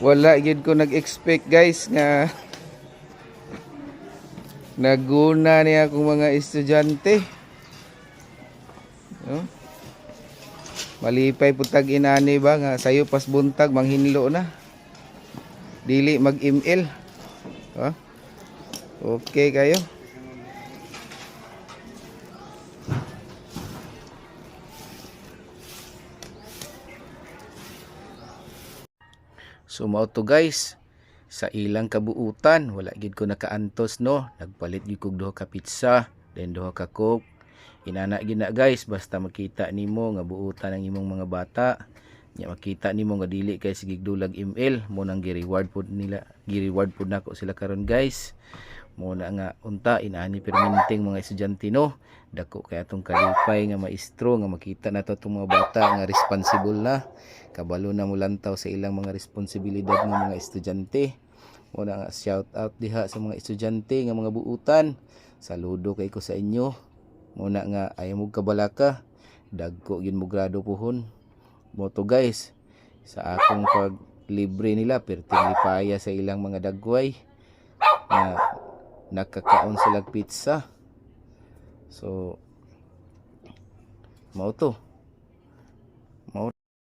Wala gid ko nag-expect guys nga naguna niya akong mga estudyante. No? Malipay putag inani ba nga sayo pas buntag manghinlo na. Dili mag-email. Ha? Okay kayo. So mao to guys, sa ilang kabuutan wala gid ko nakaantos no, nagpalit gid kog duha ka pizza, then duha ka coke. Inana gid na guys, basta makita nimo nga buutan ang imong mga bata, nya makita nimo nga dili kay sige dulag email, mo nang gi-reward pud nila, gi-reward pud nako sila karon guys. Mo na nga unta inani perminting mga estudyante no, dako kay atong kalipay nga maestro nga makita nato itong mga bata nga responsible na, kabalo na mo lantaw sa ilang mga responsibilidad ng mga estudyante. Mo na nga shout out diha sa mga estudyante nga mga buutan, saludo kay ko sa inyo. Mo na nga ayaw mo kabalaka, dagko gyud mo grado pohon. Mo to guys, sa akong pag libre nila perting lipaya sa ilang mga dagway na nakakaon sila pizza. So mao to.